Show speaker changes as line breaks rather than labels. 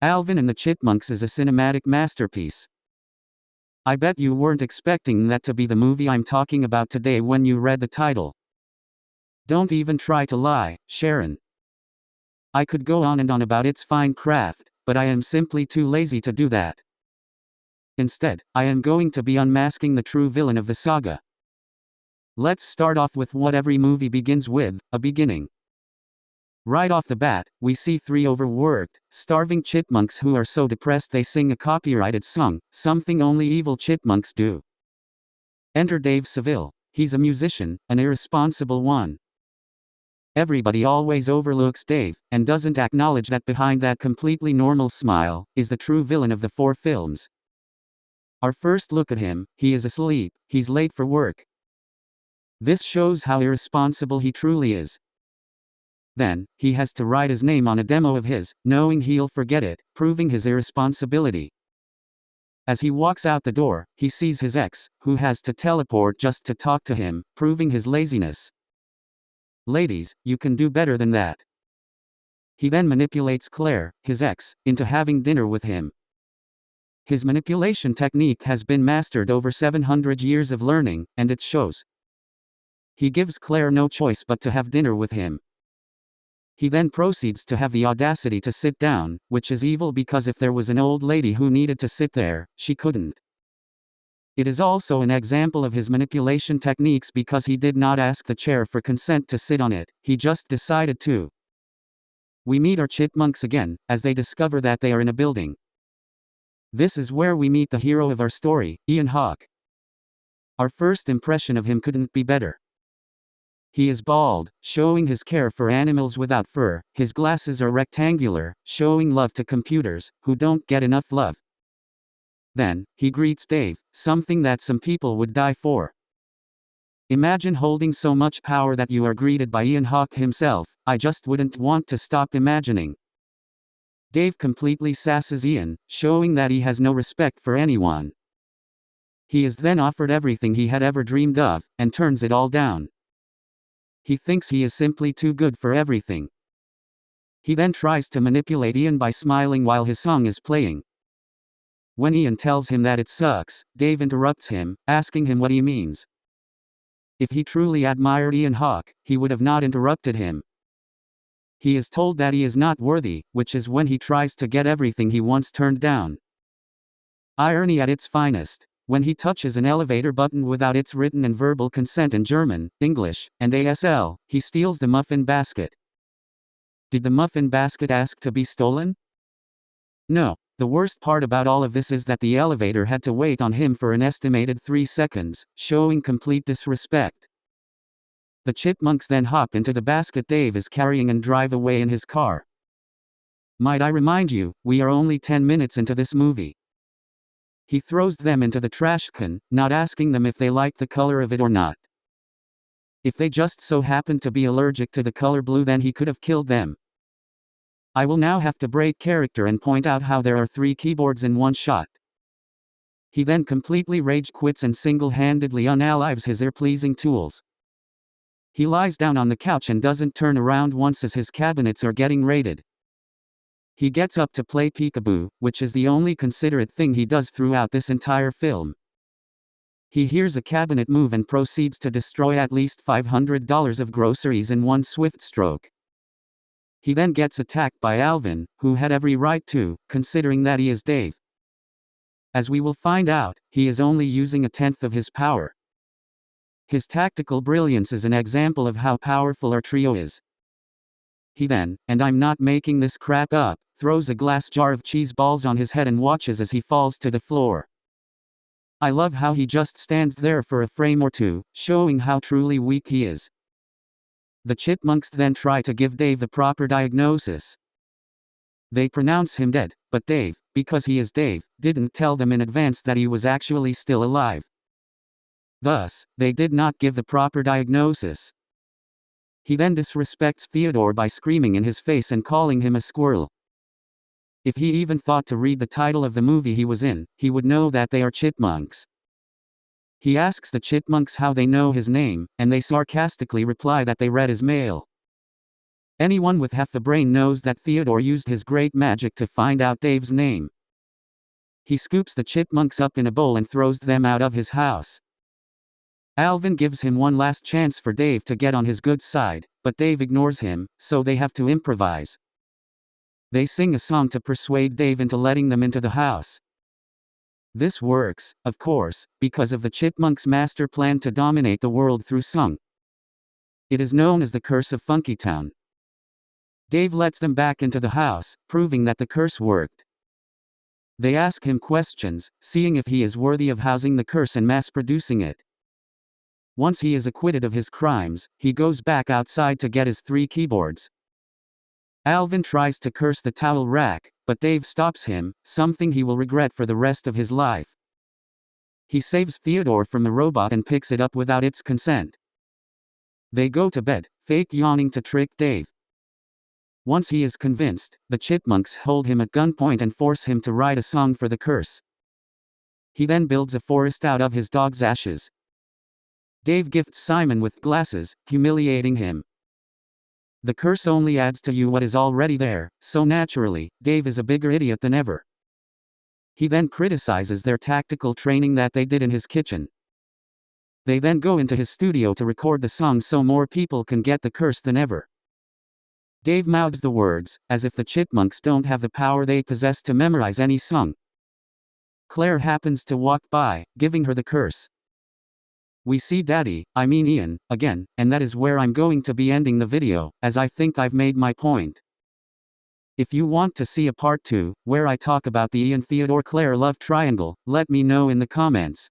Alvin and the Chipmunks is a cinematic masterpiece. I bet you weren't expecting that to be the movie I'm talking about today when you read the title. Don't even try to lie, Sharon. I could go on and on about its fine craft, but I am simply too lazy to do that. Instead, I am going to be unmasking the true villain of the saga. Let's start off with what every movie begins with, a beginning. Right off the bat, we see three overworked, starving chipmunks who are so depressed they sing a copyrighted song, something only evil chipmunks do. Enter Dave Seville. He's a musician, an irresponsible one. Everybody always overlooks Dave, and doesn't acknowledge that behind that completely normal smile, is the true villain of the four films. Our first look at him, he is asleep, he's late for work. This shows how irresponsible he truly is. Then, he has to write his name on a demo of his, knowing he'll forget it, proving his irresponsibility. As he walks out the door, he sees his ex, who has to teleport just to talk to him, proving his laziness. Ladies, you can do better than that. He then manipulates Claire, his ex, into having dinner with him. His manipulation technique has been mastered over 700 years of learning, and it shows. He gives Claire no choice but to have dinner with him. He then proceeds to have the audacity to sit down, which is evil because if there was an old lady who needed to sit there, she couldn't. It is also an example of his manipulation techniques because he did not ask the chair for consent to sit on it, he just decided to. We meet our chipmunks again, as they discover that they are in a building. This is where we meet the hero of our story, Ian Hawke. Our first impression of him couldn't be better. He is bald, showing his care for animals without fur. His glasses are rectangular, showing love to computers, who don't get enough love. Then, he greets Dave, something that some people would die for. Imagine holding so much power that you are greeted by Ian Hawke himself. I just wouldn't want to stop imagining. Dave completely sasses Ian, showing that he has no respect for anyone. He is then offered everything he had ever dreamed of, and turns it all down. He thinks he is simply too good for everything. He then tries to manipulate Ian by smiling while his song is playing. When Ian tells him that it sucks, Dave interrupts him, asking him what he means. If he truly admired Ian Hawke, he would have not interrupted him. He is told that he is not worthy, which is when he tries to get everything he once turned down. Irony at its finest. When he touches an elevator button without its written and verbal consent in German, English, and ASL, he steals the muffin basket. Did the muffin basket ask to be stolen? No. The worst part about all of this is that the elevator had to wait on him for an estimated 3 seconds, showing complete disrespect. The chipmunks then hop into the basket Dave is carrying and drive away in his car. Might I remind you, we are only 10 minutes into this movie. He throws them into the trash can, not asking them if they like the color of it or not. If they just so happened to be allergic to the color blue, then he could have killed them. I will now have to break character and point out how there are 3 keyboards in one shot. He then completely rage quits and single-handedly unalives his ear-pleasing tools. He lies down on the couch and doesn't turn around once as his cabinets are getting raided. He gets up to play peekaboo, which is the only considerate thing he does throughout this entire film. He hears a cabinet move and proceeds to destroy at least $500 of groceries in one swift stroke. He then gets attacked by Alvin, who had every right to, considering that he is Dave. As we will find out, he is only using 1/10 of his power. His tactical brilliance is an example of how powerful our trio is. He then, and I'm not making this crap up, throws a glass jar of cheese balls on his head and watches as he falls to the floor. I love how he just stands there for a frame or two, showing how truly weak he is. The chipmunks then try to give Dave the proper diagnosis. They pronounce him dead, but Dave, because he is Dave, didn't tell them in advance that he was actually still alive. Thus, they did not give the proper diagnosis. He then disrespects Theodore by screaming in his face and calling him a squirrel. If he even thought to read the title of the movie he was in, he would know that they are chipmunks. He asks the chipmunks how they know his name, and they sarcastically reply that they read his mail. Anyone with half a brain knows that Theodore used his great magic to find out Dave's name. He scoops the chipmunks up in a bowl and throws them out of his house. Alvin gives him one last chance for Dave to get on his good side, but Dave ignores him, so they have to improvise. They sing a song to persuade Dave into letting them into the house. This works, of course, because of the chipmunks' master plan to dominate the world through song. It is known as the Curse of Funkytown. Dave lets them back into the house, proving that the curse worked. They ask him questions, seeing if he is worthy of housing the curse and mass-producing it. Once he is acquitted of his crimes, he goes back outside to get his 3 keyboards. Alvin tries to curse the towel rack, but Dave stops him, something he will regret for the rest of his life. He saves Theodore from the robot and picks it up without its consent. They go to bed, fake yawning to trick Dave. Once he is convinced, the chipmunks hold him at gunpoint and force him to write a song for the curse. He then builds a forest out of his dog's ashes. Dave gifts Simon with glasses, humiliating him. The curse only adds to you what is already there, so naturally, Dave is a bigger idiot than ever. He then criticizes their tactical training that they did in his kitchen. They then go into his studio to record the song so more people can get the curse than ever. Dave mouths the words, as if the chipmunks don't have the power they possess to memorize any song. Claire happens to walk by, giving her the curse. We see Ian, again, and that is where I'm going to be ending the video, as I think I've made my point. If you want to see a part 2, where I talk about the Ian Theodore Claire love triangle, let me know in the comments.